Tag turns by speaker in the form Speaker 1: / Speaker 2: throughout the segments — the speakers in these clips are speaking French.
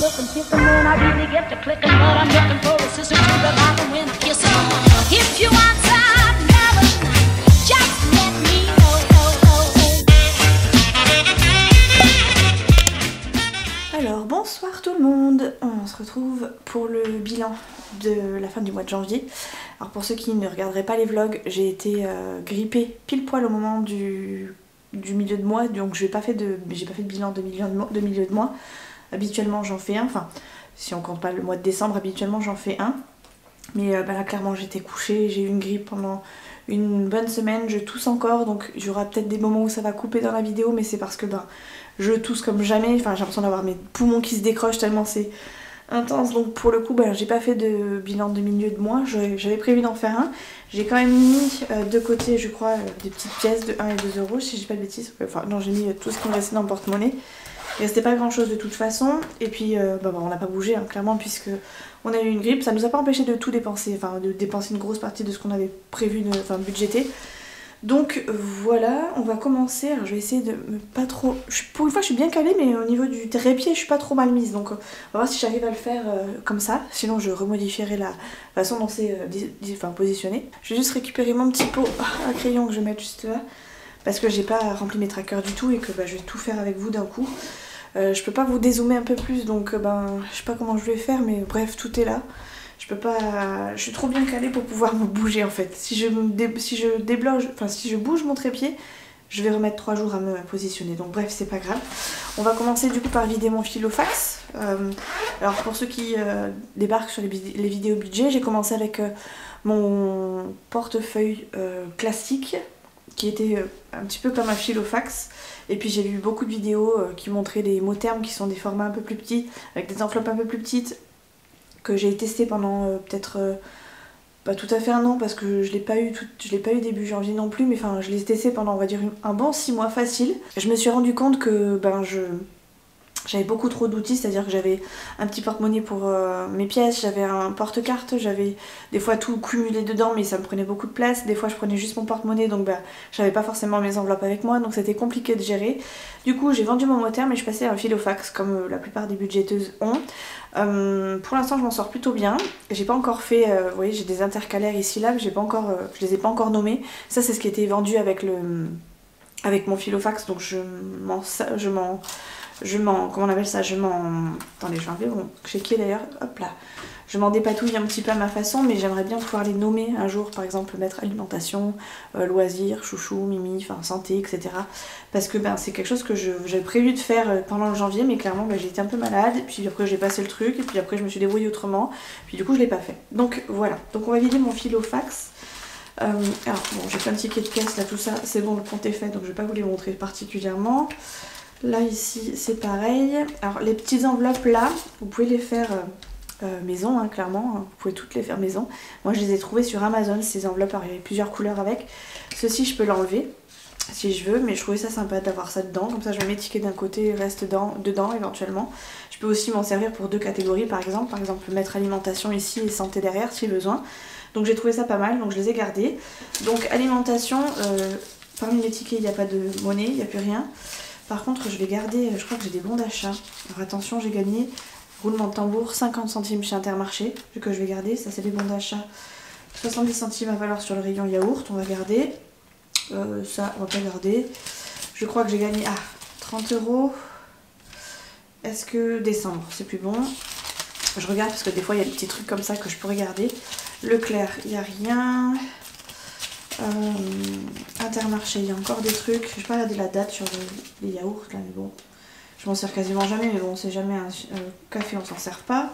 Speaker 1: looking, picking when I really get to clicking, but I'm looking for a sister to revive and win a kiss. If you want some melon, just let me know.
Speaker 2: Alors bonsoir tout le monde, on se retrouve pour le bilan de la fin du mois de janvier. Alors pour ceux qui ne regarderaient pas les vlogs, j'ai été grippée pile poil au moment du milieu de mois, donc j'ai pas fait de bilan de milieu de mois. Habituellement j'en fais un, enfin si on compte pas le mois de décembre, habituellement j'en fais un. Mais là clairement j'étais couchée, j'ai eu une grippe pendant une bonne semaine, je tousse encore, donc il y aura peut-être des moments où ça va couper dans la vidéo, mais c'est parce que je tousse comme jamais, enfin j'ai l'impression d'avoir mes poumons qui se décrochent tellement c'est intense, donc pour le coup j'ai pas fait de bilan de milieu de mois, j'avais prévu d'en faire un. J'ai quand même mis de côté je crois des petites pièces de 1 et 2 euros si j'ai pas de bêtises, enfin non j'ai mis tout ce qui me restait dans le porte-monnaie. Il restait pas grand chose de toute façon, et puis on n'a pas bougé hein, clairement, puisque on a eu une grippe, ça nous a pas empêché de tout dépenser, enfin de dépenser une grosse partie de ce qu'on avait prévu, budgéter. Donc voilà, on va commencer. Alors je vais essayer de pas trop... Pour une fois je suis bien calée, mais au niveau du trépied je suis pas trop mal mise, donc on va voir si j'arrive à le faire comme ça, sinon je remodifierai la façon dont c'est positionné. Je vais juste récupérer mon petit pot à crayon que je vais mettre juste là, parce que j'ai pas rempli mes trackers du tout et que je vais tout faire avec vous d'un coup. Je peux pas vous dézoomer un peu plus, donc je sais pas comment je vais faire, mais bref tout est là. Je peux pas, je suis trop bien calée pour pouvoir me bouger en fait. Si je bouge mon trépied, je vais remettre 3 jours à me positionner. Donc bref, c'est pas grave. On va commencer du coup par vider mon filofax. Alors pour ceux qui débarquent sur les vidéos budget, j'ai commencé avec mon portefeuille classique qui était un petit peu comme un filofax. Et puis j'ai vu beaucoup de vidéos qui montraient des mots termes qui sont des formats un peu plus petits, avec des enveloppes un peu plus petites, que j'ai testé pendant peut-être pas tout à fait un an, parce que je l'ai pas eu début janvier non plus, mais enfin je l'ai testé pendant on va dire un bon 6 mois facile. Je me suis rendu compte que j'avais beaucoup trop d'outils, c'est-à-dire que j'avais un petit porte-monnaie pour mes pièces, j'avais un porte-carte, j'avais des fois tout cumulé dedans mais ça me prenait beaucoup de place, des fois je prenais juste mon porte-monnaie donc j'avais pas forcément mes enveloppes avec moi, donc c'était compliqué de gérer. Du coup j'ai vendu mon mot terme et je passais à un filofax comme la plupart des budgéteuses ont. Pour l'instant je m'en sors plutôt bien, j'ai pas encore fait, vous voyez j'ai des intercalaires ici là, mais je les ai pas encore nommés. Ça c'est ce qui était vendu avec mon filofax, donc attendez, je vais enlever mon chéquier d'ailleurs, hop là. Je m'en dépatouille un petit peu à ma façon, mais j'aimerais bien pouvoir les nommer un jour, par exemple mettre alimentation, loisirs, chouchou, mimi, enfin santé, etc. Parce que c'est quelque chose que j'avais prévu de faire pendant le janvier, mais clairement j'ai été un peu malade, puis après j'ai passé le truc, et puis après je me suis débrouillée autrement, puis du coup je l'ai pas fait. Donc voilà, donc on va vider mon filofax. Alors bon, j'ai plein de tickets de caisse là, tout ça, c'est bon, le compte est fait, donc je vais pas vous les montrer particulièrement. Là ici c'est pareil. Alors les petites enveloppes là, vous pouvez les faire maison hein, clairement, vous pouvez toutes les faire maison. Moi je les ai trouvées sur Amazon ces enveloppes, alors il y avait plusieurs couleurs avec. Ceci je peux l'enlever si je veux, mais je trouvais ça sympa d'avoir ça dedans, comme ça je mets mes tickets d'un côté et reste dedans éventuellement. Je peux aussi m'en servir pour 2 catégories par exemple mettre alimentation ici et santé derrière si besoin. Donc j'ai trouvé ça pas mal, donc je les ai gardés. Donc alimentation, parmi les tickets il n'y a pas de monnaie, il n'y a plus rien. Par contre je vais garder, je crois que j'ai des bons d'achat. Alors attention, j'ai gagné, roulement de tambour, 50 centimes chez Intermarché, vu que je vais garder, ça c'est des bons d'achat. 70 centimes à valeur sur le rayon yaourt, on va garder. Ça on va pas garder. Je crois que j'ai gagné 30 euros. Est-ce que décembre c'est plus bon? Je regarde parce que des fois il y a des petits trucs comme ça que je pourrais garder. Leclerc, il n'y a rien. Intermarché, il y a encore des trucs. Je vais pas regarder la date sur les yaourts là, mais bon, je m'en sers quasiment jamais, mais bon, c'est jamais un café, on s'en sert pas.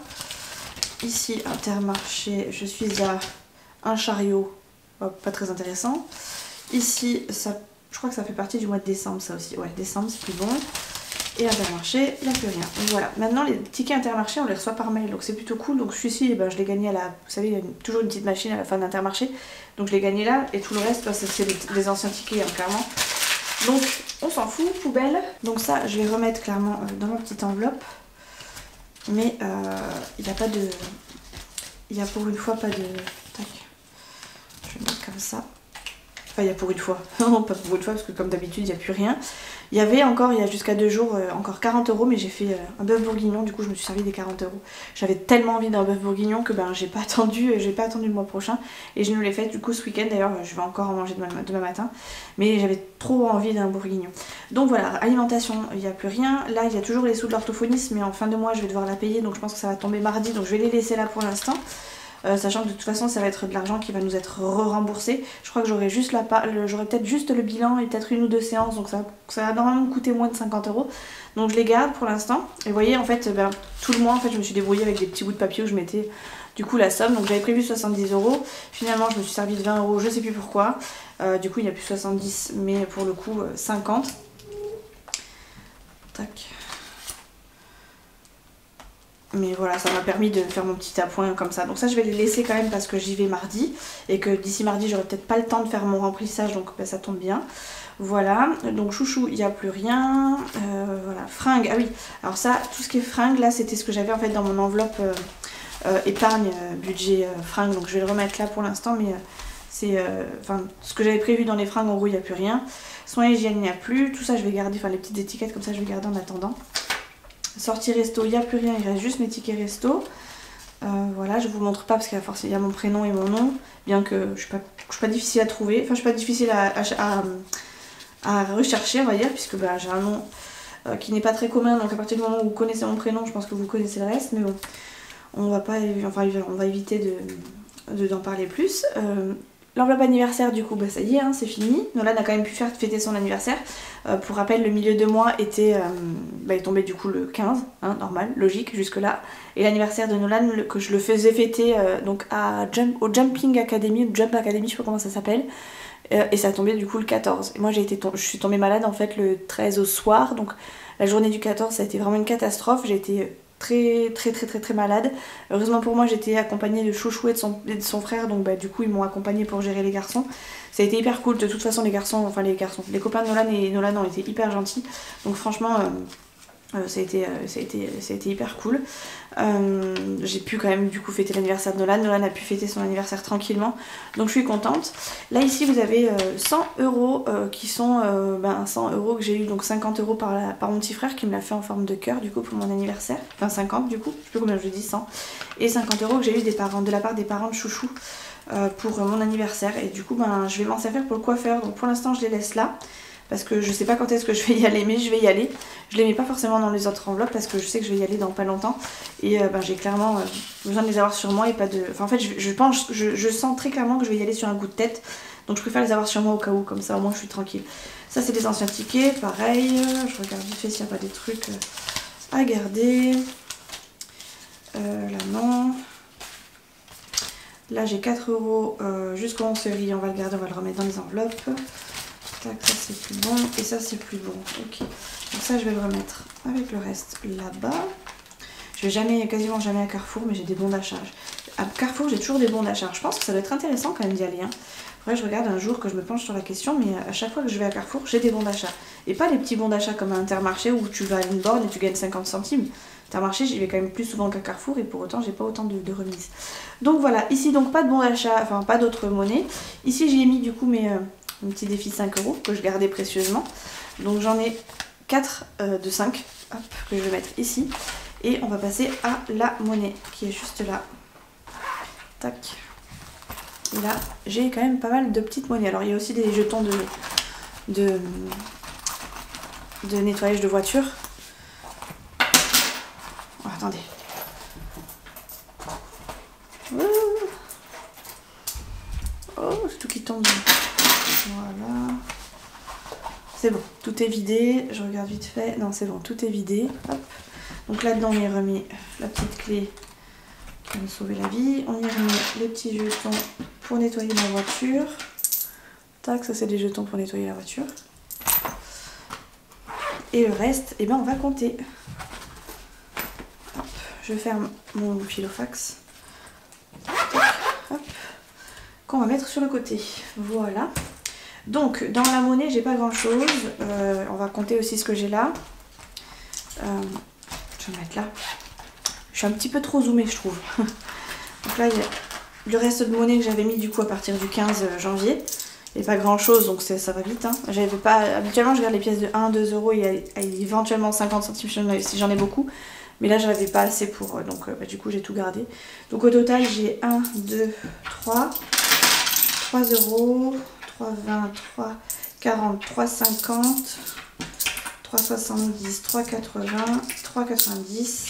Speaker 2: Ici, Intermarché, je suis à un chariot, pas très intéressant. Ici, ça, je crois que ça fait partie du mois de décembre, ça aussi. Ouais, décembre, c'est plus bon. Et Intermarché, il n'y a plus rien. Donc voilà, maintenant les tickets Intermarché, on les reçoit par mail, donc c'est plutôt cool. Donc celui-ci, je l'ai gagné à la... Vous savez, il y a toujours une petite machine à la fin d'Intermarché. Donc je l'ai gagné là, et tout le reste, c'est des anciens tickets, hein, clairement. Donc on s'en fout, poubelle. Donc ça, je vais remettre clairement dans ma petite enveloppe. Mais il n'y a pas de... Il y a pour une fois pas de... Tac. Je vais mettre comme ça. Enfin, il y a pour une fois. Non, pas pour une fois, parce que comme d'habitude, il n'y a plus rien. Il y avait encore, il y a jusqu'à 2 jours, encore 40 €, mais j'ai fait un bœuf bourguignon, du coup je me suis servi des 40 €. J'avais tellement envie d'un bœuf bourguignon que ben j'ai pas attendu le mois prochain et je nous l'ai fait du coup ce week-end. D'ailleurs je vais encore en manger demain matin, mais j'avais trop envie d'un bourguignon. Donc voilà, alimentation, il n'y a plus rien. Là il y a toujours les sous de l'orthophoniste, mais en fin de mois je vais devoir la payer, donc je pense que ça va tomber mardi, donc je vais les laisser là pour l'instant. Sachant que de toute façon ça va être de l'argent qui va nous être remboursé. Je crois que j'aurai juste j'aurai peut-être juste le bilan et peut-être 1 ou 2 séances, donc ça va normalement me coûter moins de 50 €. Donc je les garde pour l'instant. Et vous voyez en fait tout le mois en fait je me suis débrouillée avec des petits bouts de papier où je mettais du coup la somme. Donc j'avais prévu 70 €. Finalement je me suis servi de 20 €, je sais plus pourquoi. Du coup il n'y a plus 70 mais pour le coup 50. Tac. Mais voilà, ça m'a permis de faire mon petit appoint comme ça. Donc ça je vais les laisser quand même parce que j'y vais mardi. Et que d'ici mardi j'aurai peut-être pas le temps de faire mon remplissage, donc ça tombe bien. Voilà, donc chouchou, il n'y a plus rien. Voilà, fringues, ah oui. Alors ça, tout ce qui est fringues, là c'était ce que j'avais en fait dans mon enveloppe épargne, budget fringues. Donc je vais le remettre là pour l'instant, mais c'est ce que j'avais prévu dans les fringues, en gros il n'y a plus rien. Soins hygiène, il n'y a plus. Tout ça je vais garder, enfin les petites étiquettes comme ça je vais garder en attendant. Sortie resto, il n'y a plus rien, il reste juste mes tickets resto. Voilà, je vous montre pas parce qu'il y a mon prénom et mon nom, bien que je suis pas difficile à trouver, enfin je suis pas difficile à rechercher on va dire, puisque j'ai un nom qui n'est pas très commun, donc à partir du moment où vous connaissez mon prénom, je pense que vous connaissez le reste, mais bon, on va éviter d'en parler plus. L'enveloppe anniversaire du coup ça y est, hein, c'est fini. Nolan a quand même pu fêter son anniversaire. Pour rappel, le milieu de mois était est tombé du coup le 15, hein, normal, logique jusque là. Et l'anniversaire de Nolan, que je le faisais fêter donc au Jumping Academy, ou Jump Academy, je sais pas comment ça s'appelle. Et ça a tombé du coup le 14. Et moi je suis tombée malade en fait le 13 au soir, donc la journée du 14 ça a été vraiment une catastrophe. J'ai été très malade. Heureusement pour moi j'étais accompagnée de Chouchou et de son frère, donc du coup ils m'ont accompagnée pour gérer les garçons. Ça a été hyper cool, de toute façon les copains de Nolan et Nolan ont été hyper gentils, donc franchement ça a été hyper cool. J'ai pu quand même du coup fêter l'anniversaire de Nolan. Nolan a pu fêter son anniversaire tranquillement, donc je suis contente. Là ici vous avez 100 € qui sont 100 € que j'ai eu, donc 50 € par mon petit frère qui me l'a fait en forme de cœur du coup pour mon anniversaire, enfin 50 du coup, je sais plus combien je dis, 100, et 50 € que j'ai eu de la part des parents de Chouchou pour mon anniversaire. Et du coup je vais m'en servir pour le coiffeur, donc pour l'instant je les laisse là parce que je sais pas quand est-ce que je vais y aller, mais je vais y aller. Je les mets pas forcément dans les autres enveloppes parce que je sais que je vais y aller dans pas longtemps, et j'ai clairement besoin de les avoir sur moi et pas de... Enfin en fait je sens très clairement que je vais y aller sur un coup de tête, donc je préfère les avoir sur moi au cas où, comme ça au moins je suis tranquille. Ça c'est des anciens tickets, pareil, je regarde vite fait s'il n'y a pas des trucs à garder. Là non. Là j'ai 4 € jusqu'au 11 février, on va le garder, on va le remettre dans les enveloppes. Tac, ça c'est plus bon, et ça c'est plus bon, ok. Donc ça je vais le remettre avec le reste là-bas. Je vais quasiment jamais à Carrefour, mais j'ai des bons d'achat. À Carrefour j'ai toujours des bons d'achat, je pense que ça doit être intéressant quand même d'y aller, hein. Après je regarde un jour que je me penche sur la question, mais à chaque fois que je vais à Carrefour j'ai des bons d'achat. Et pas les petits bons d'achat comme à Intermarché où tu vas à une borne et tu gagnes 50 centimes. Intermarché j'y vais quand même plus souvent qu'à Carrefour, et pour autant j'ai pas autant de remises. Donc voilà, ici donc pas de bons d'achat, enfin pas d'autres monnaies. Ici j'ai mis du coup mon petit défi 5 € que je gardais précieusement. Donc j'en ai 4 de 5 hop, que je vais mettre ici. Et on va passer à la monnaie qui est juste là. Tac. Et là j'ai quand même pas mal de petites monnaies. Alors il y a aussi des jetons de nettoyage de voiture. Oh, attendez. Oh, c'est tout qui tombe. Voilà. C'est bon, tout est vidé. Je regarde vite fait. Non, c'est bon, tout est vidé. Hop. Donc là-dedans, on y remet la petite clé qui va nous sauver la vie. On y remet les petits jetons pour nettoyer ma voiture. Tac, ça c'est des jetons pour nettoyer la voiture. Et le reste, eh ben, on va compter. Hop. Je ferme mon filofax. Hop. Qu'on va mettre sur le côté. Voilà. Donc dans la monnaie j'ai pas grand chose. On va compter aussi ce que j'ai là. Je vais mettre là. Je suis un petit peu trop zoomée je trouve. Donc là il y a le reste de monnaie que j'avais mis du coup à partir du 15 janvier. et pas grand chose, donc ça va vite. Hein. J'avais pas, habituellement je garde les pièces de 1, 2 euros et éventuellement 50 centimes si j'en ai beaucoup. Mais là j'avais pas assez pour, donc du coup j'ai tout gardé. Donc au total j'ai 1, 2, 3 euros, 3,20, 3,40, 3,50, 3,70, 3,80, 3,90,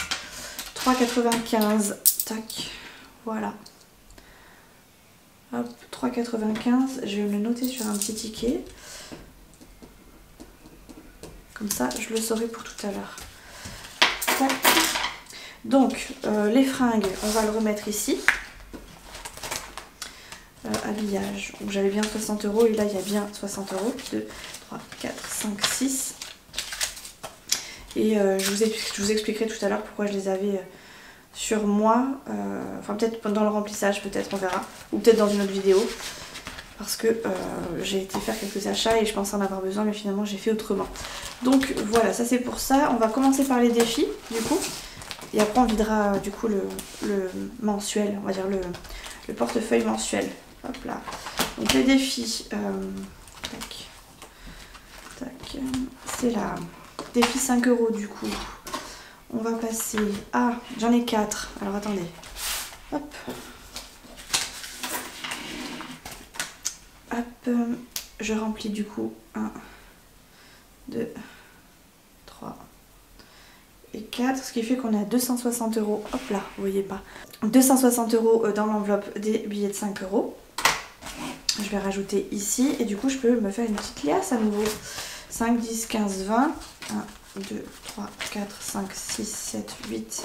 Speaker 2: 3,95. Tac, voilà. Hop, 3,95. Je vais me le noter sur un petit ticket. Comme ça, je le saurai pour tout à l'heure. Tac. Donc, les fringues, on va le remettre ici. Habillage, où j'avais bien 60 euros et là il y a bien 60 euros. 2, 3, 4, 5, 6. Et je vous expliquerai tout à l'heure pourquoi je les avais sur moi. Enfin peut-être pendant le remplissage, peut-être on verra. Ou peut-être dans une autre vidéo. Parce que j'ai été faire quelques achats et je pensais en avoir besoin mais finalement j'ai fait autrement. Donc voilà, ça c'est pour ça. On va commencer par les défis du coup. Et après on videra du coup le mensuel, on va dire le portefeuille mensuel. Hop là. Donc les défis. Tac. Tac. C'est là. Défi 5 euros du coup. On va passer à... J'en ai 4. Alors attendez. Hop. Hop. Je remplis du coup 1, 2, 3 et 4. Ce qui fait qu'on est à 260 euros. Hop là, vous voyez pas. 260 euros dans l'enveloppe des billets de 5 euros. Je vais rajouter ici. Et du coup, je peux me faire une petite liasse à nouveau. 5, 10, 15, 20. 1, 2, 3, 4, 5, 6, 7, 8,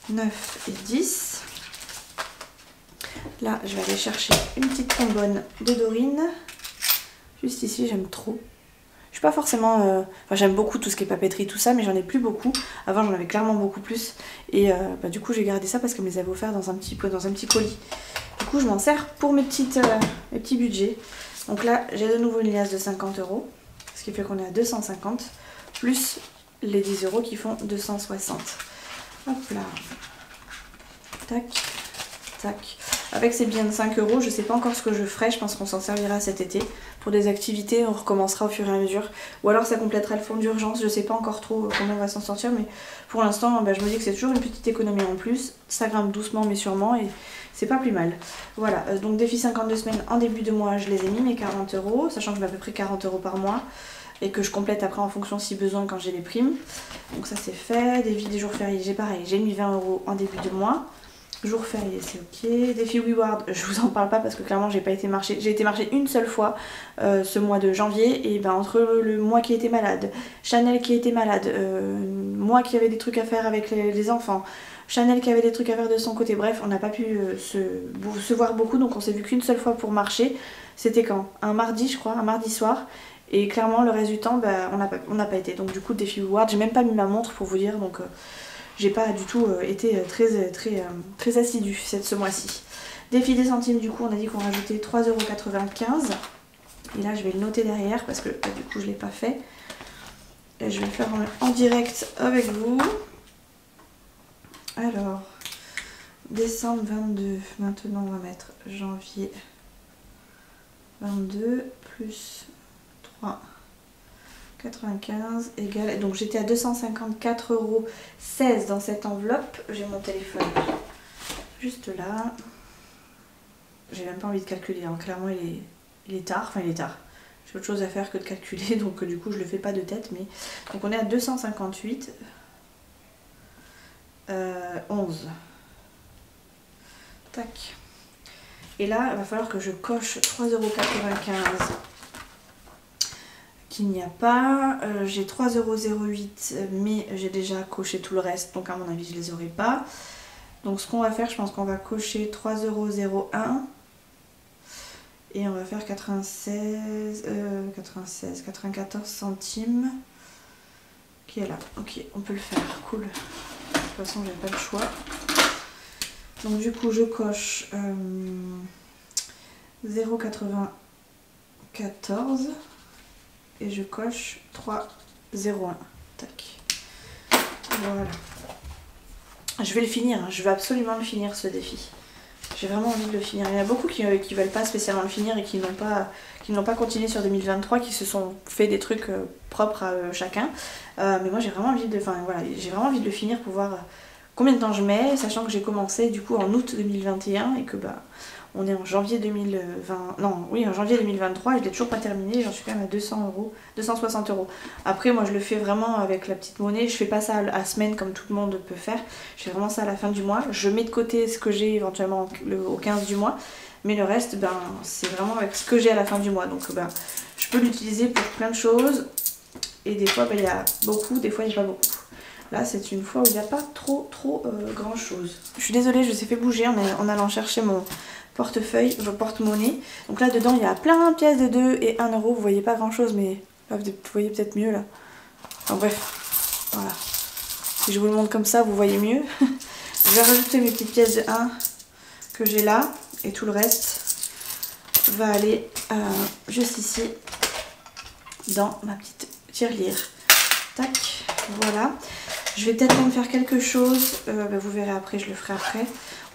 Speaker 2: 9 et 10. Là, je vais aller chercher une petite trombone de Dorine. Juste ici, j'aime trop. Je suis pas forcément... Enfin, j'aime beaucoup tout ce qui est papeterie, tout ça, mais j'en ai plus beaucoup. Avant, j'en avais clairement beaucoup plus. Et du coup, j'ai gardé ça parce qu'elle me les avait offerts dans un petit colis. Du coup, je m'en sers pour mes petits budgets. Donc là, j'ai de nouveau une liasse de 50 euros. Ce qui fait qu'on est à 250. Plus les 10 euros qui font 260. Hop là. Tac. Tac. Avec ces billets de 5 euros, je sais pas encore ce que je ferai. Je pense qu'on s'en servira cet été. Pour des activités, on recommencera au fur et à mesure. Ou alors ça complétera le fonds d'urgence. Je sais pas encore trop comment on va s'en sortir. Mais pour l'instant, je me dis que c'est toujours une petite économie en plus. Ça grimpe doucement mais sûrement. Et c'est pas plus mal. Voilà. Donc défi 52 semaines en début de mois, je les ai mis mes 40 euros. Sachant que je mets à peu près 40 euros par mois. Et que je complète après en fonction si besoin quand j'ai les primes. Donc ça c'est fait. Défi des jours fériés, j'ai pareil. J'ai mis 20 euros en début de mois. Jour férié, c'est ok. Défi WeWard, je vous en parle pas parce que clairement j'ai pas été marcher. J'ai été marcher une seule fois ce mois de janvier. Et entre le mois qui était malade, Chanel qui était malade, moi qui avait des trucs à faire avec les enfants, Chanel qui avait des trucs à faire de son côté. Bref, on n'a pas pu se voir beaucoup. Donc on s'est vu qu'une seule fois pour marcher. C'était quand? Un mardi je crois, un mardi soir. Et clairement le reste du temps on n'a pas été. Donc du coup défi WeWard, j'ai même pas mis ma montre pour vous dire. Donc j'ai pas du tout été très assidue ce mois-ci. Défi des centimes, du coup on a dit qu'on rajoutait 3,95 €. Et là je vais le noter derrière parce que du coup je l'ai pas fait. Et je vais le faire en direct avec vous. Alors, décembre 22, maintenant on va mettre janvier 22 plus 3,95 égale... Donc j'étais à 254,16 € dans cette enveloppe. J'ai mon téléphone juste là. J'ai même pas envie de calculer, hein. Clairement il est tard, enfin il est tard. J'ai autre chose à faire que de calculer, donc du coup je le fais pas de tête. Mais donc on est à 258 11. Tac. Et là il va falloir que je coche 3,95 € qu'il n'y a pas. J'ai 3,08 €, mais j'ai déjà coché tout le reste, donc à mon avis je les aurai pas. Donc ce qu'on va faire, je pense qu'on va cocher 3,01 € et on va faire 94 centimes qui est là. Ok, on peut le faire, cool. De toute façon j'ai pas le choix. Donc du coup je coche 0,94 et je coche 3,01. Tac. Voilà. Je vais le finir, hein. Je vais absolument le finir ce défi. j'ai vraiment envie de le finir. Il y en a beaucoup qui veulent pas spécialement le finir et qui n'ont pas continué sur 2023, qui se sont fait des trucs propres à chacun. Mais moi j'ai vraiment envie de, enfin voilà, j'ai vraiment envie de le finir pour voir combien de temps je mets, sachant que j'ai commencé du coup en août 2021 et que bah on est en janvier 2020, non oui en janvier 2023 et je l'ai toujours pas terminé, j'en suis quand même à 200 €, 260 €. Après moi je le fais vraiment avec la petite monnaie, je fais pas ça à semaine comme tout le monde peut faire, je fais vraiment ça à la fin du mois, je mets de côté ce que j'ai éventuellement au 15 du mois, mais le reste ben c'est vraiment avec ce que j'ai à la fin du mois, donc ben je peux l'utiliser pour plein de choses et des fois ben, il y a beaucoup, des fois il n'y a pas beaucoup. Là c'est une fois où il n'y a pas trop grand chose. Je suis désolée, je vous ai fait bouger en allant chercher mon portefeuille, mon porte-monnaie. Donc là dedans il y a plein de pièces de 2 et 1 €. Vous voyez pas grand chose mais là vous voyez peut-être mieux là. Enfin bref, voilà. Si je vous le montre comme ça vous voyez mieux. Je vais rajouter mes petites pièces de 1 que j'ai là et tout le reste va aller juste ici dans ma petite tirelire. Tac, voilà. Je vais peut-être même faire quelque chose, vous verrez après, je le ferai après.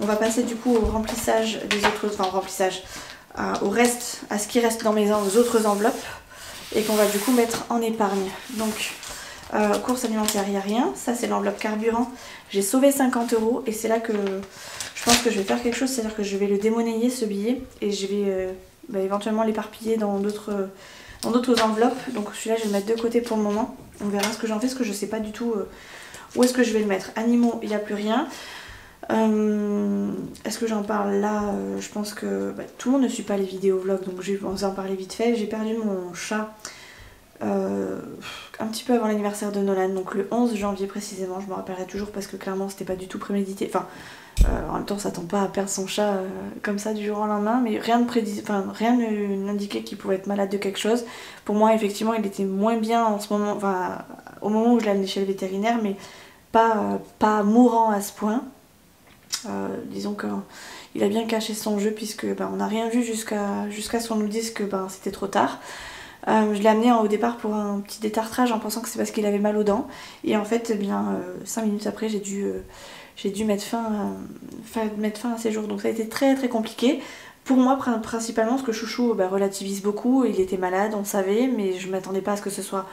Speaker 2: On va passer du coup au remplissage des autres, enfin au remplissage, au reste, à ce qui reste dans mes autres enveloppes et qu'on va du coup mettre en épargne. Donc, courses alimentaires, il n'y a rien. Ça c'est l'enveloppe carburant. J'ai sauvé 50 € et c'est là que je pense que je vais faire quelque chose, c'est-à-dire que je vais le démonnayer ce billet et je vais éventuellement l'éparpiller dans d'autres enveloppes. Donc celui-là je vais le mettre de côté pour le moment. On verra ce que j'en fais, parce que je sais pas du tout où est-ce que je vais le mettre. Animaux, il n'y a plus rien. Est-ce que j'en parle là? Je pense que tout le monde ne suit pas les vidéos vlogs, donc je vais vous en parler vite fait. J'ai perdu mon chat un petit peu avant l'anniversaire de Nolan, donc le 11 janvier précisément. Je me rappellerai toujours parce que clairement c'était pas du tout prémédité. Enfin, en même temps, on s'attend pas à perdre son chat comme ça du jour au lendemain, mais rien n'indiquait qu'il pouvait être malade de quelque chose. Pour moi, effectivement, il était moins bien en ce moment, enfin, au moment où je l'ai amené chez le vétérinaire, mais pas mourant à ce point. Disons qu'il a bien caché son jeu puisque on n'a rien vu jusqu'à ce qu'on nous dise que c'était trop tard. Je l'ai amené au départ pour un petit détartrage en pensant que c'est parce qu'il avait mal aux dents, et en fait 5 minutes après j'ai dû mettre fin à ses jours, donc ça a été très compliqué pour moi principalement parce que Chouchou relativise beaucoup, il était malade, on savait, mais je m'attendais pas à ce que ce soit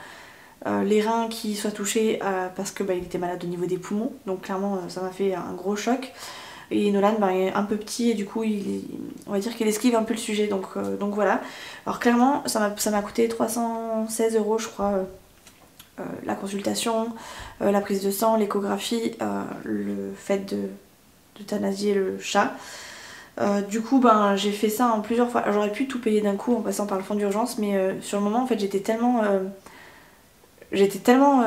Speaker 2: les reins qui soient touchés parce que il était malade au niveau des poumons, donc clairement ça m'a fait un gros choc. Et Nolan est un peu petit et du coup on va dire qu'il esquive un peu le sujet, donc voilà. Alors clairement ça m'a coûté 316 € je crois, la consultation, la prise de sang, l'échographie, le fait d'euthanasier le chat. Du coup j'ai fait ça en plusieurs fois. J'aurais pu tout payer d'un coup en passant par le fonds d'urgence, mais sur le moment en fait j'étais tellement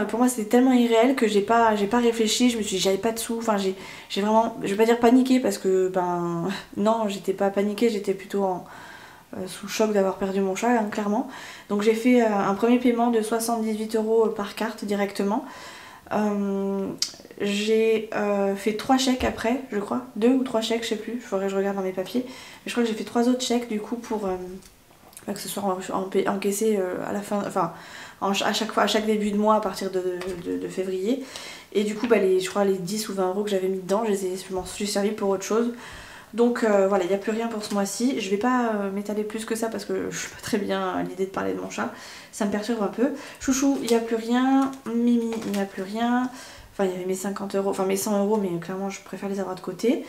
Speaker 2: pour moi c'était tellement irréel que j'ai pas réfléchi, je me suis dit j'avais pas de sous, enfin j'ai vraiment, je vais pas dire paniqué parce que non, j'étais pas paniquée, j'étais plutôt sous choc d'avoir perdu mon chat, clairement. Donc j'ai fait un premier paiement de 78 € par carte directement. J'ai fait 3 chèques après, je crois, 2 ou 3 chèques, je sais plus, il faudrait que je regarde dans mes papiers. Mais je crois que j'ai fait 3 autres chèques du coup pour que ce soit encaissé à la fin, enfin à chaque début de mois à partir de février. Et du coup je crois les 10 ou 20 € que j'avais mis dedans, je m'en suis servi pour autre chose. Donc voilà, il n'y a plus rien pour ce mois-ci. Je vais pas m'étaler plus que ça parce que je suis pas très bien à l'idée de parler de mon chat, ça me perturbe un peu. Chouchou, il n'y a plus rien. Mimi, il n'y a plus rien. Enfin il y avait mes 50 €, enfin mes 100 €, mais clairement je préfère les avoir de côté.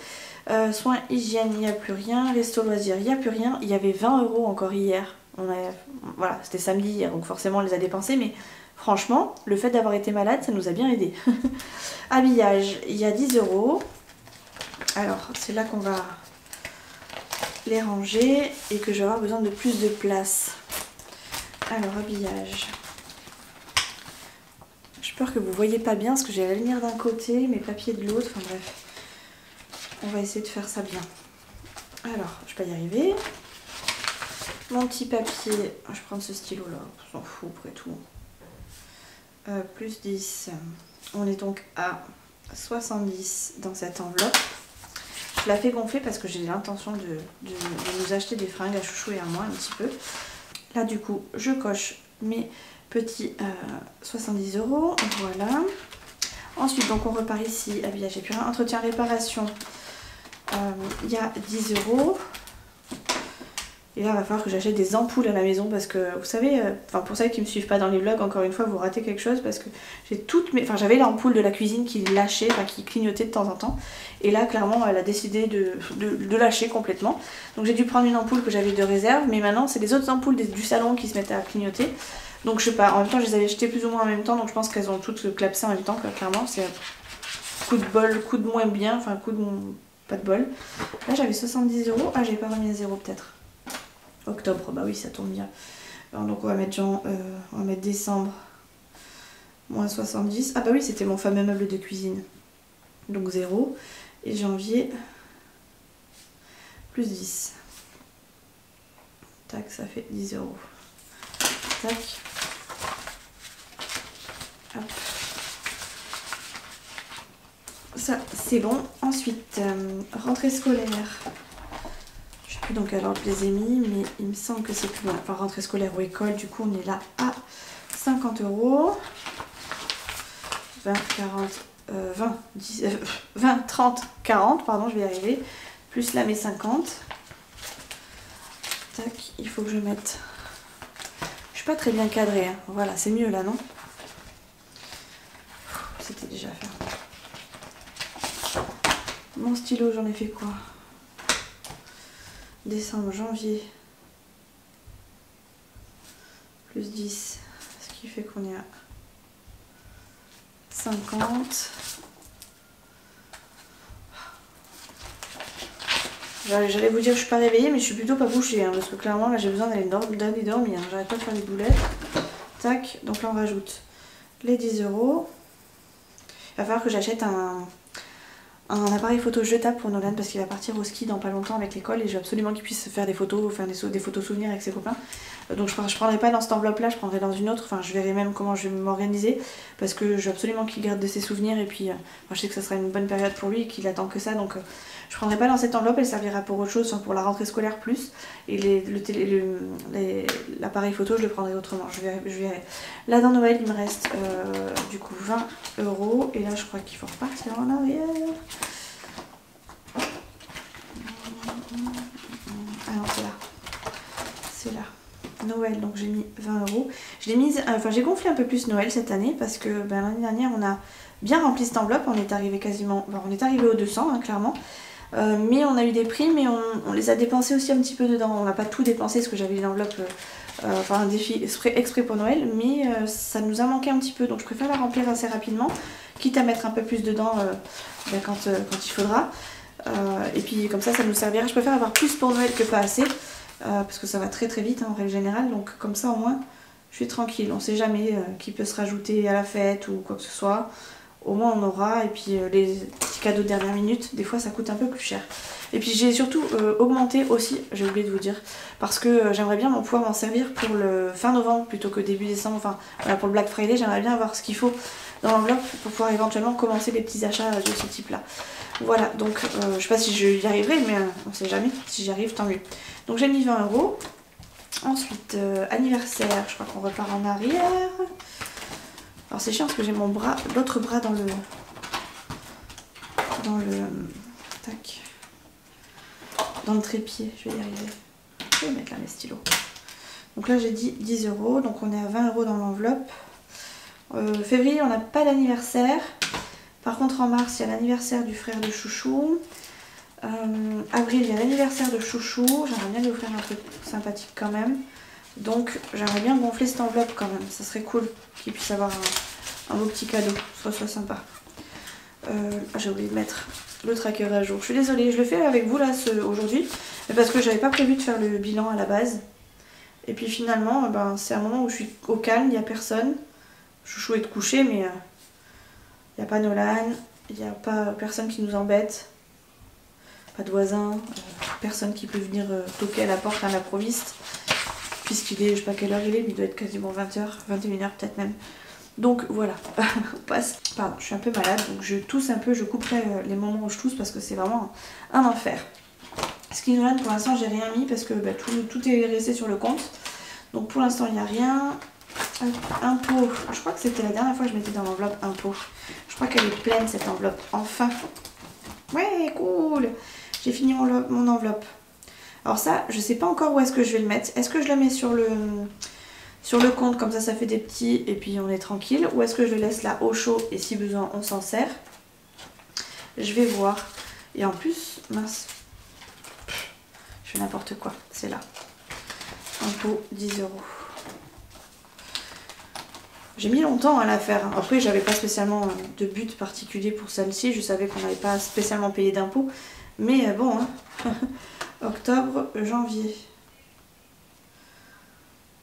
Speaker 2: Soins, hygiène, il n'y a plus rien. Resto, loisirs, il n'y a plus rien. Il y avait 20 € encore hier. Voilà, c'était samedi hier, donc forcément on les a dépensés, mais franchement, le fait d'avoir été malade, ça nous a bien aidé. Habillage, il y a 10 €. Alors, c'est là qu'on va les ranger et que je vais avoir besoin de plus de place. Alors, habillage. J'ai peur que vous ne voyez pas bien parce que j'ai la lumière d'un côté, mes papiers de l'autre, enfin bref. On va essayer de faire ça bien. Alors, je vais pas y arriver. Mon petit papier, je vais prendre ce stylo là, on s'en fout après tout. Plus 10, on est donc à 70 dans cette enveloppe. Je la fais gonfler parce que j'ai l'intention de nous acheter des fringues à Chouchou et à moi un petit peu. Là du coup je coche mes petits 70 €, voilà. Ensuite donc on repart ici, habillage et puis entretien, réparation. il y a 10 €. Et là, il va falloir que j'achète des ampoules à la maison parce que, vous savez, pour celles qui ne me suivent pas dans les vlogs, encore une fois, vous ratez quelque chose parce que j'ai toutes mes... Enfin, j'avais l'ampoule de la cuisine qui lâchait, enfin, qui clignotait de temps en temps. Et là, clairement, elle a décidé de lâcher complètement. Donc j'ai dû prendre une ampoule que j'avais de réserve, mais maintenant, c'est les autres ampoules du salon qui se mettent à clignoter. Donc je sais pas, en même temps, je les avais achetées plus ou moins en même temps, donc je pense qu'elles ont toutes clapsé en même temps, clairement. C'est coup de bol, coup de moins bien, enfin, coup de... pas de bol. Là, j'avais 70 €. Ah, j'ai pas remis à 0 peut-être. Octobre, bah oui, ça tombe bien. Alors, donc on va mettre on va mettre décembre, moins 70. Ah bah oui, c'était mon fameux meuble de cuisine. Donc 0. Et janvier, plus 10. Tac, ça fait 10 €. Tac. Hop. Ça, c'est bon. Ensuite, rentrée scolaire. Donc alors je les ai mis, mais il me semble que c'est plus loin. Enfin, rentrée scolaire ou école, du coup on est là à 50 €. 20, 40, 20, 30, 40, pardon, je vais y arriver. Plus là mes 50. Tac, il faut que je mette... Je suis pas très bien cadrée, hein. Voilà, c'est mieux là, non? C'était déjà fait. Mon stylo, j'en ai fait quoi? Décembre, janvier, plus 10, ce qui fait qu'on est à 50. J'allais vous dire que je suis pas réveillée, mais je suis plutôt pas bouchée, hein, parce que clairement là j'ai besoin d'aller dormir, hein. J'arrête pas de faire des boulettes. Tac, donc là on rajoute les 10 €. Il va falloir que j'achète un appareil photo jetable pour Nolan parce qu'il va partir au ski dans pas longtemps avec l'école et je veux absolument qu'il puisse faire des photos, faire des photos souvenirs avec ses copains. Donc je prendrai pas dans cette enveloppe là, je prendrai dans une autre, enfin je verrai même comment je vais m'organiser parce que je veux absolument qu'il garde de ses souvenirs et puis je sais que ça sera une bonne période pour lui et qu'il attend que ça, donc je prendrai pas dans cette enveloppe, elle servira pour autre chose, pour la rentrée scolaire plus, et l'appareil photo je le prendrai autrement, je verrai. Là dans Noël il me reste du coup 20 € et là je crois qu'il faut repartir en arrière. Ah non, c'est là. Noël, donc j'ai mis 20 €. Je l'ai mise, enfin j'ai gonflé un peu plus Noël cette année parce que l'année dernière on a bien rempli cette enveloppe, on est arrivé quasiment, on est arrivé aux 200 hein, clairement. Mais on a eu des primes et on les a dépensés aussi un petit peu dedans. On n'a pas tout dépensé parce que j'avais une enveloppe, enfin un défi exprès pour Noël, mais ça nous a manqué un petit peu. Donc je préfère la remplir assez rapidement, quitte à mettre un peu plus dedans quand il faudra. Et puis comme ça nous servira. Je préfère avoir plus pour Noël que pas assez. Parce que ça va très très vite hein, en règle générale, donc comme ça au moins je suis tranquille, on sait jamais qui peut se rajouter à la fête ou quoi que ce soit, au moins on aura, et puis les petits cadeaux de dernière minute, des fois ça coûte un peu plus cher. Et puis j'ai surtout augmenté aussi, j'ai oublié de vous dire, parce que j'aimerais bien pouvoir m'en servir pour le fin novembre plutôt que début décembre, enfin voilà, pour le Black Friday, j'aimerais bien avoir ce qu'il faut dans l'enveloppe pour pouvoir éventuellement commencer les petits achats de ce type là. Voilà, donc je sais pas si j'y arriverai, mais on sait jamais, si j'y arrive tant mieux. Donc j'ai mis 20 €. Ensuite, anniversaire, je crois qu'on repart en arrière. Alors c'est chiant parce que j'ai l'autre bras dans le... Tac. Dans le trépied, je vais y arriver. Je vais mettre là mes stylos. Donc là j'ai dit 10 €, donc on est à 20 € dans l'enveloppe. Février, on n'a pas d'anniversaire. Par contre en mars, il y a l'anniversaire du frère de Chouchou. Avril, il y a l'anniversaire de Chouchou. J'aimerais bien lui offrir un truc sympathique quand même. Donc j'aimerais bien gonfler cette enveloppe quand même. Ça serait cool qu'il puisse avoir un beau petit cadeau. Soit sympa. J'ai oublié de mettre le tracker à jour. Je suis désolée, je le fais avec vous là aujourd'hui. Parce que j'avais pas prévu de faire le bilan à la base. Et puis finalement, c'est un moment où je suis au calme, il n'y a personne. Chouchou est couché, mais il n'y a pas Nolan. Il n'y a pas personne qui nous embête. Pas de voisins, personne qui peut venir toquer à la porte à l'improviste, puisqu'il est, je sais pas quelle heure il est, mais il doit être quasiment 20h, 21h peut-être même. Donc voilà, on passe. Pardon, je suis un peu malade, donc je tousse un peu, je couperai les moments où je tousse parce que c'est vraiment un enfer. Ce qui nous donne pour l'instant, j'ai rien mis parce que tout est resté sur le compte. Donc pour l'instant, il n'y a rien. Impôt, je crois que c'était la dernière fois que je mettais dans l'enveloppe impôt. Je crois qu'elle est pleine cette enveloppe, enfin. Ouais, cool. J'ai fini mon enveloppe. Alors ça, je sais pas encore où est-ce que je vais le mettre. Est-ce que je le mets sur le compte, comme ça fait des petits et puis on est tranquille, ou est-ce que je le laisse là au chaud et si besoin on s'en sert? Je vais voir. Et en plus, mince, je fais n'importe quoi, c'est là. Un pot, 10 €. J'ai mis longtemps à la faire. Après, j'avais pas spécialement de but particulier pour celle-ci. Je savais qu'on n'avait pas spécialement payé d'impôts. Mais bon, hein. Octobre, janvier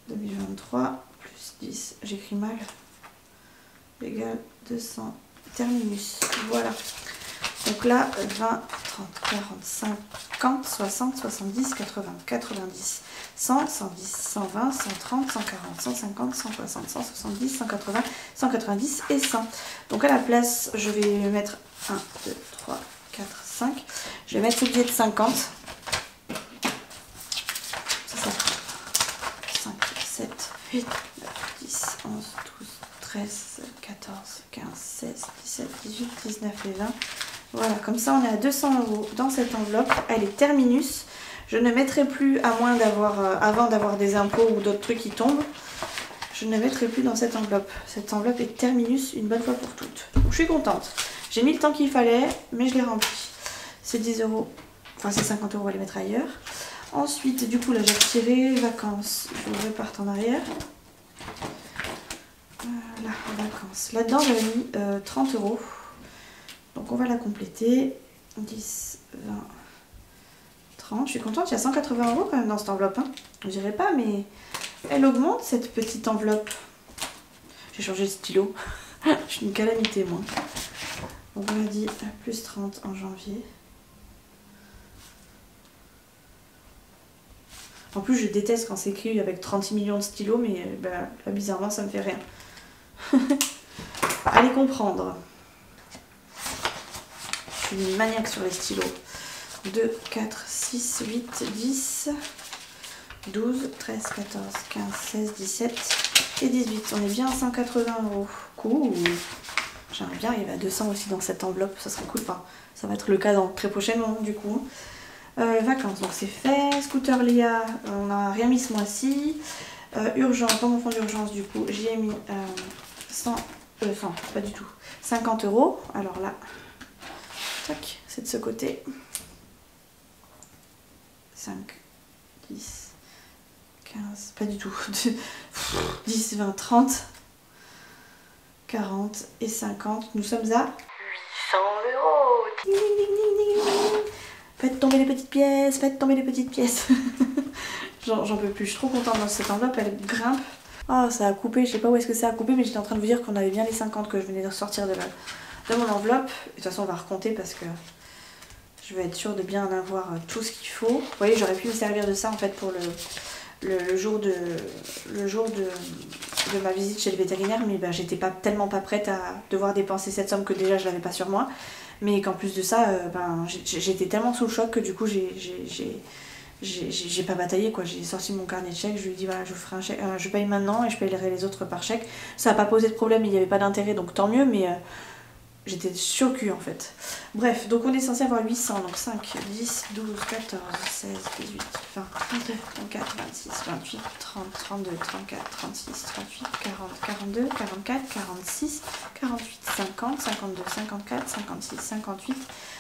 Speaker 2: 2023, plus 10. J'écris mal. Égal 200. Terminus. Voilà. Donc là, 20, 30, 40, 50, 60, 70, 80, 90, 100, 110, 120, 130, 140, 150, 160, 170, 180, 190 et 100. Donc à la place, je vais mettre 1, 2, 3, 4, 5. Je vais mettre ce billet de 50. Ça fera 5, 7, 8, 9, 10, 11, 12, 13, 14, 15, 16, 17, 18, 19 et 20. Voilà, comme ça on est à 200 € dans cette enveloppe. Elle est terminus. Je ne mettrai plus, à moins d'avoir, avant d'avoir des impôts ou d'autres trucs qui tombent, je ne mettrai plus dans cette enveloppe. Cette enveloppe est terminus une bonne fois pour toutes. Donc je suis contente. J'ai mis le temps qu'il fallait, mais je l'ai rempli. C'est 10 €, enfin c'est 50 €, on va les mettre ailleurs. Ensuite, du coup là j'ai retiré vacances. Il faut que je reparte en arrière. Là, vacances. Là-dedans j'avais mis 30 €. Donc on va la compléter. 10, 20, 30. Je suis contente, il y a 180 € quand même dans cette enveloppe. Hein. Je dirais pas, mais elle augmente cette petite enveloppe. J'ai changé de stylo. Je suis une calamité moi. Donc on a dit plus 30 en janvier. En plus je déteste quand c'est écrit avec 36 millions de stylos, mais là bizarrement ça me fait rien. Allez comprendre. Je suis une maniaque sur les stylos. 2, 4, 6, 8, 10, 12, 13, 14, 15, 16, 17 et 18. On est bien à 180 €. Cool. J'aimerais bien arriver à 200 aussi dans cette enveloppe. Ça serait cool. Enfin, ça va être le cas dans très prochainement du coup. Vacances, donc c'est fait. Scooter Léa, on n'a rien mis ce mois-ci. Urgence, dans mon fonds d'urgence du coup, j'y ai mis 100, pas du tout. 50 €. Alors là, tac, c'est de ce côté. 5, 10, 15, pas du tout. 10, 20, 30, 40 et 50. Nous sommes à 800 €. Ding, ding, ding, ding, ding. Faites tomber les petites pièces, faites tomber les petites pièces. J'en peux plus, je suis trop contente dans cette enveloppe, elle grimpe. Oh, ça a coupé, je sais pas où est-ce que ça a coupé, mais j'étais en train de vous dire qu'on avait bien les 50 que je venais de sortir de mon enveloppe. Et de toute façon, on va recompter parce que je veux être sûre de bien avoir tout ce qu'il faut. Vous voyez, j'aurais pu me servir de ça en fait pour le jour de ma visite chez le vétérinaire, mais j'étais tellement pas prête à devoir dépenser cette somme que déjà je l'avais pas sur moi. Mais qu'en plus de ça, j'étais tellement sous le choc que du coup j'ai pas bataillé quoi. J'ai sorti mon carnet de chèques, je lui ai dit voilà, je vous ferai un chèque, je paye maintenant et je payerai les autres par chèque. Ça n'a pas posé de problème, il n'y avait pas d'intérêt donc tant mieux, mais j'étais sur le cul en fait. Bref, donc on est censé avoir 800, donc 5, 10, 12, 14, 16, 18, 20, 22, 24, 26, 28, 30, 32, 34, 36, 38, 40, 42, 44, 46, 48, 50, 52, 54, 56, 58,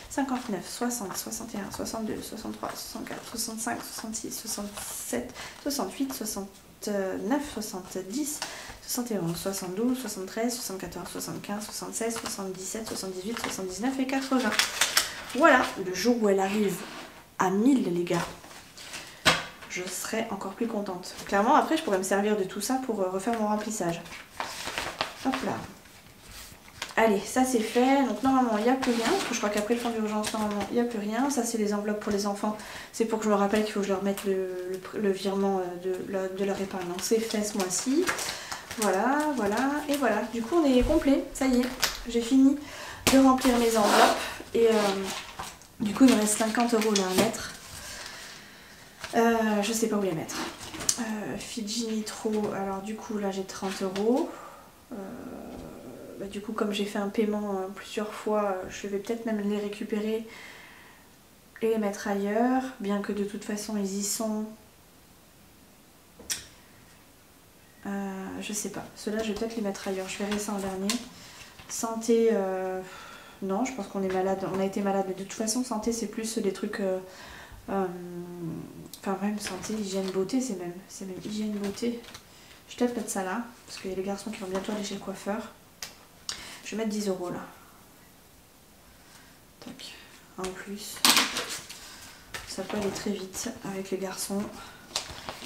Speaker 2: 59, 60, 61, 62, 63, 64, 65, 66, 67, 68, 69, 70, 71, 72, 73, 74, 75, 76, 77, 78, 79 et 80. Voilà, le jour où elle arrive à 1000 les gars, je serai encore plus contente. Clairement, après je pourrais me servir de tout ça pour refaire mon remplissage. Hop là. Allez, ça c'est fait. Donc normalement il n'y a plus rien. Je crois qu'après le fonds d'urgence, normalement il n'y a plus rien. Ça c'est les enveloppes pour les enfants. C'est pour que je me rappelle qu'il faut que je leur mette le virement de leur épargne. Donc c'est fait ce mois-ci. Voilà, voilà, et voilà. Du coup on est complet, ça y est. J'ai fini de remplir mes enveloppes. Et du coup il me reste 50 € là à mettre. Je sais pas où les mettre. Fidji Nitro, alors du coup là j'ai 30 €. Du coup comme j'ai fait un paiement plusieurs fois, je vais peut-être même les récupérer et les mettre ailleurs, bien que de toute façon ils y sont. Je sais pas, ceux-là je vais peut-être les mettre ailleurs, je verrai ça en dernier. Santé, non, je pense qu'on est malade, on a été malade, mais de toute façon santé c'est plus des trucs, enfin même santé, hygiène, beauté, c'est même hygiène, beauté. Je vais peut-être mettre ça là, parce qu'il y a les garçons qui vont bientôt aller chez le coiffeur. Je vais mettre 10 € là. Tac, en plus, ça peut aller très vite avec les garçons.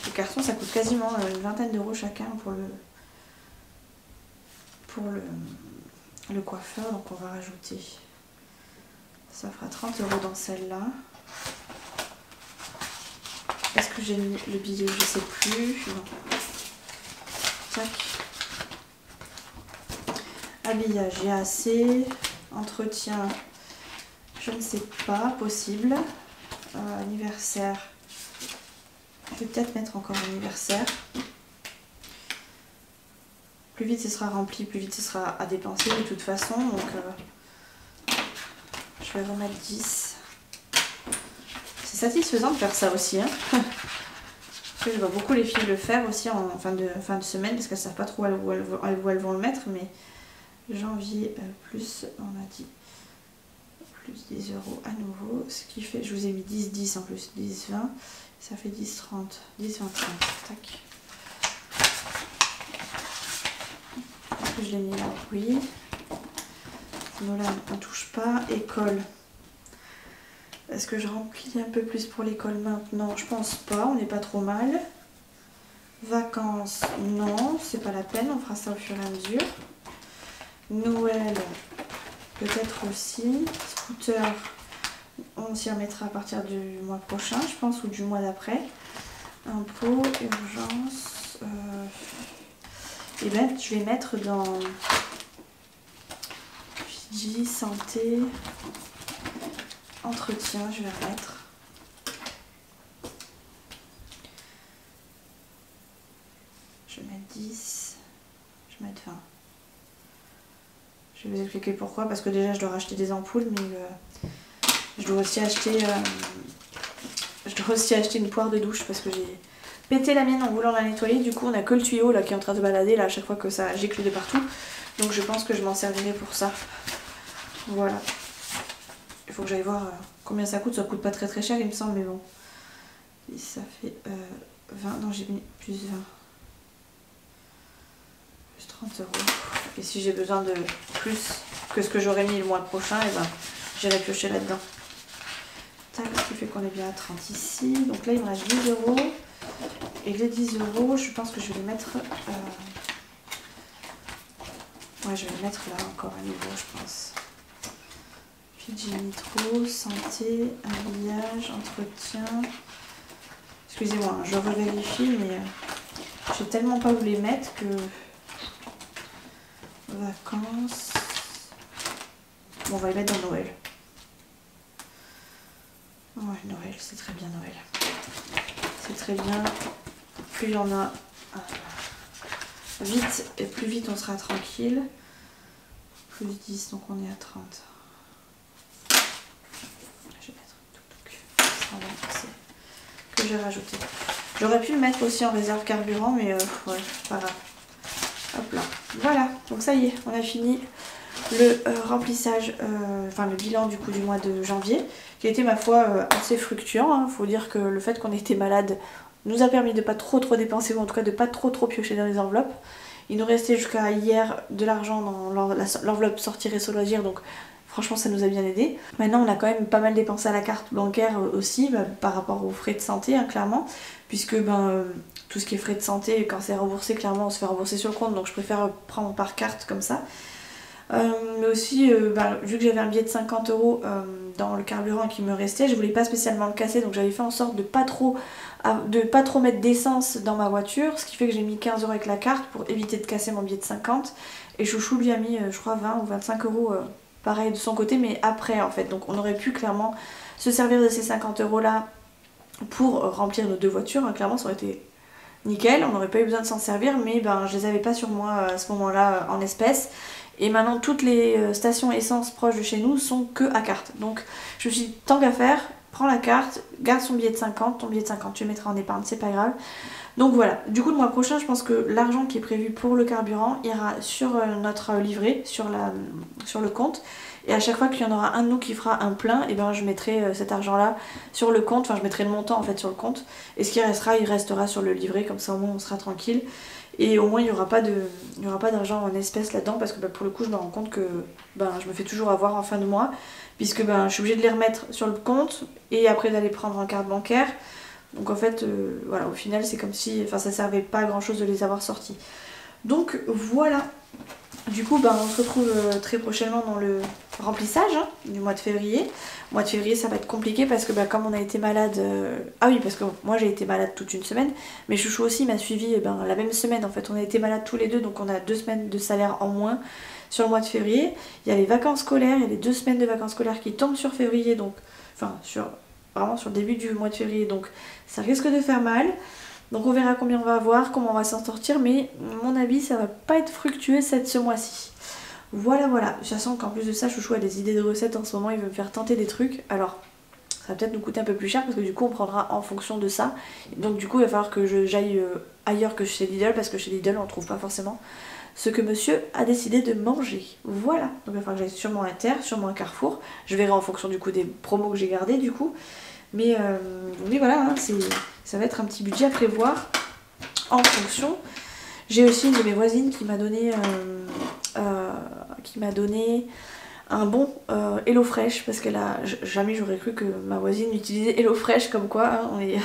Speaker 2: Les garçons ça coûte quasiment une vingtaine d'euros chacun pour le coiffeur, donc on va rajouter, ça fera 30 € dans celle-là. Est-ce que j'ai mis le billet? Je sais plus, non. Tac. Habillage, j'ai assez. Entretien, je ne sais pas, possible. Anniversaire, je vais peut-être mettre encore anniversaire. Plus vite ce sera rempli, plus vite ce sera à dépenser de toute façon. Donc je vais remettre 10. C'est satisfaisant de faire ça aussi. Hein. Je vois beaucoup les filles le faire aussi en fin de semaine parce qu'elles ne savent pas trop où elles vont le mettre. Mais janvier plus, on a dit plus 10 € à nouveau. Ce qui fait, je vous ai mis 10, 10 en plus, 10, 20. Ça fait 10, 30, 10, 20, 30. Tac. Je l'ai mis là, oui. Sinon là, on ne touche pas. École. Est-ce que je remplis un peu plus pour l'école maintenant? Je pense pas, on n'est pas trop mal. Vacances, non, c'est pas la peine, on fera ça au fur et à mesure. Noël, peut-être aussi. Scooter, on s'y remettra à partir du mois prochain, je pense, ou du mois d'après. Impôts, urgence. Et bien, je vais mettre dans Fidji, santé, entretien, je vais remettre. Je vais mettre 10, je vais mettre 20. Je vais vous expliquer pourquoi, parce que déjà je dois racheter des ampoules, mais je dois aussi acheter une poire de douche parce que j'ai pété la mienne en voulant la nettoyer. Du coup on a que le tuyau là qui est en train de balader là à chaque fois que ça gicle de partout. Donc je pense que je m'en servirai pour ça. Voilà. Il faut que j'aille voir combien ça coûte. Ça coûte pas très très cher il me semble, mais bon. Et ça fait 20, non j'ai mis plus 20. Plus 30 €. Et si j'ai besoin de plus que ce que j'aurais mis le mois prochain, et ben j'irai piocher là-dedans. Tac, ce qui fait qu'on est bien à 30 ici. Donc là il me reste 10 €. Et les 10 €, je pense que je vais les mettre... Ouais, je vais les mettre là encore à nouveau, je pense. Fidji Nitro, santé, habillage, entretien. Excusez-moi, je revérifie, mais j'ai tellement pas où les mettre que... Vacances... Bon, on va les mettre dans Noël. Ouais, Noël, c'est très bien Noël. C'est très bien. Plus il y en a vite, et plus vite on sera tranquille. Plus 10, donc on est à 30. Je vais mettre tout. Ça sera bon, que j'ai rajouté. J'aurais pu le mettre aussi en réserve carburant, mais ouais, pas grave. Hop là. Voilà, donc ça y est, on a fini le remplissage, enfin le bilan du coup du mois de janvier, qui a été ma foi assez fructueux. Hein. Faut dire que le fait qu'on ait été malade nous a permis de pas trop dépenser, ou en tout cas de pas trop piocher dans les enveloppes. Il nous restait jusqu'à hier de l'argent dans l'enveloppe sortir et sur loisir, donc franchement ça nous a bien aidé. Maintenant on a quand même pas mal dépensé à la carte bancaire aussi, par rapport aux frais de santé, hein, clairement, puisque tout ce qui est frais de santé, quand c'est remboursé, clairement on se fait rembourser sur le compte, donc je préfère prendre par carte comme ça. Mais aussi, vu que j'avais un billet de 50 € dans le carburant qui me restait, je voulais pas spécialement le casser, donc j'avais fait en sorte de pas trop mettre d'essence dans ma voiture, ce qui fait que j'ai mis 15 € avec la carte pour éviter de casser mon billet de 50. Et Chouchou lui a mis, je crois, 20 ou 25 € pareil de son côté, mais après en fait. Donc on aurait pu clairement se servir de ces 50 € là pour remplir nos deux voitures, hein. Clairement ça aurait été nickel, on n'aurait pas eu besoin de s'en servir, mais je les avais pas sur moi à ce moment-là en espèces. Et maintenant toutes les stations essence proches de chez nous sont que à carte. Donc je me suis dit, tant qu'à faire, prends la carte, garde son billet de 50, ton billet de 50 tu le mettras en épargne, c'est pas grave. Donc voilà, du coup le mois prochain je pense que l'argent qui est prévu pour le carburant ira sur notre livret, sur le compte. Et à chaque fois qu'il y en aura un de nous qui fera un plein, et ben je mettrai cet argent là sur le compte, enfin je mettrai le montant en fait sur le compte. Et ce qui restera, il restera sur le livret, comme ça au moins on sera tranquille. Et au moins il n'y aura pas d'argent en espèces là-dedans, parce que pour le coup je me rends compte que je me fais toujours avoir en fin de mois, puisque je suis obligée de les remettre sur le compte et après d'aller prendre en carte bancaire. Donc en fait, voilà, au final c'est comme si, ça servait pas à grand chose de les avoir sortis. Donc voilà. Du coup, on se retrouve très prochainement dans le remplissage du mois de février. Le mois de février, ça va être compliqué parce que comme on a été malade... Ah oui, parce que moi j'ai été malade toute une semaine, mais Chouchou aussi m'a suivi la même semaine. En fait, on a été malades tous les deux, donc on a 2 semaines de salaire en moins sur le mois de février. Il y a les vacances scolaires, il y a les 2 semaines de vacances scolaires qui tombent sur février, donc... vraiment sur le début du mois de février, donc ça risque de faire mal. Donc on verra combien on va avoir, comment on va s'en sortir, mais à mon avis ça va pas être fructueux ce mois-ci. Voilà, je sens qu'en plus de ça, Chouchou a des idées de recettes en ce moment, il veut me faire tenter des trucs, alors ça va peut-être nous coûter un peu plus cher parce que du coup on prendra en fonction de ça. Donc du coup il va falloir que j'aille ailleurs que chez Lidl, parce que chez Lidl on trouve pas forcément ce que monsieur a décidé de manger. Voilà, donc il va falloir que j'aille sûrement un Inter, sûrement un Carrefour, je verrai en fonction du coup des promos que j'ai gardés du coup. Mais voilà, ça va être un petit budget à prévoir en fonction. J'ai aussi une de mes voisines qui m'a donné un bon HelloFresh, parce qu'elle a jamais j'aurais cru que ma voisine utilisait HelloFresh, comme quoi on est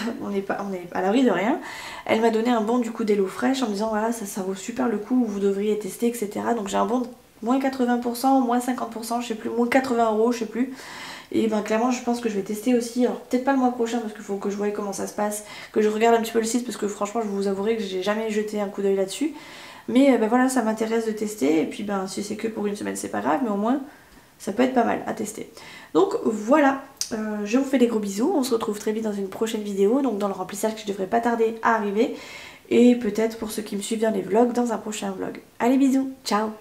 Speaker 2: à l'abri de rien. Elle m'a donné un bon du coup d'HelloFresh en me disant voilà ça vaut super le coup, vous devriez tester, etc. Donc j'ai un bon de moins 80%, moins 50%, je sais plus, moins 80 €, je sais plus. Et clairement je pense que je vais tester aussi, alors peut-être pas le mois prochain parce qu'il faut que je voie comment ça se passe, que je regarde un petit peu le site, parce que franchement je vous avouerai que j'ai jamais jeté un coup d'œil là-dessus. Mais voilà, ça m'intéresse de tester, et puis si c'est que pour une semaine c'est pas grave, mais au moins ça peut être pas mal à tester. Donc voilà, je vous fais des gros bisous, on se retrouve très vite dans une prochaine vidéo, donc dans le remplissage qui devrait pas tarder à arriver, et peut-être pour ceux qui me suivent dans les vlogs, dans un prochain vlog. Allez bisous, ciao!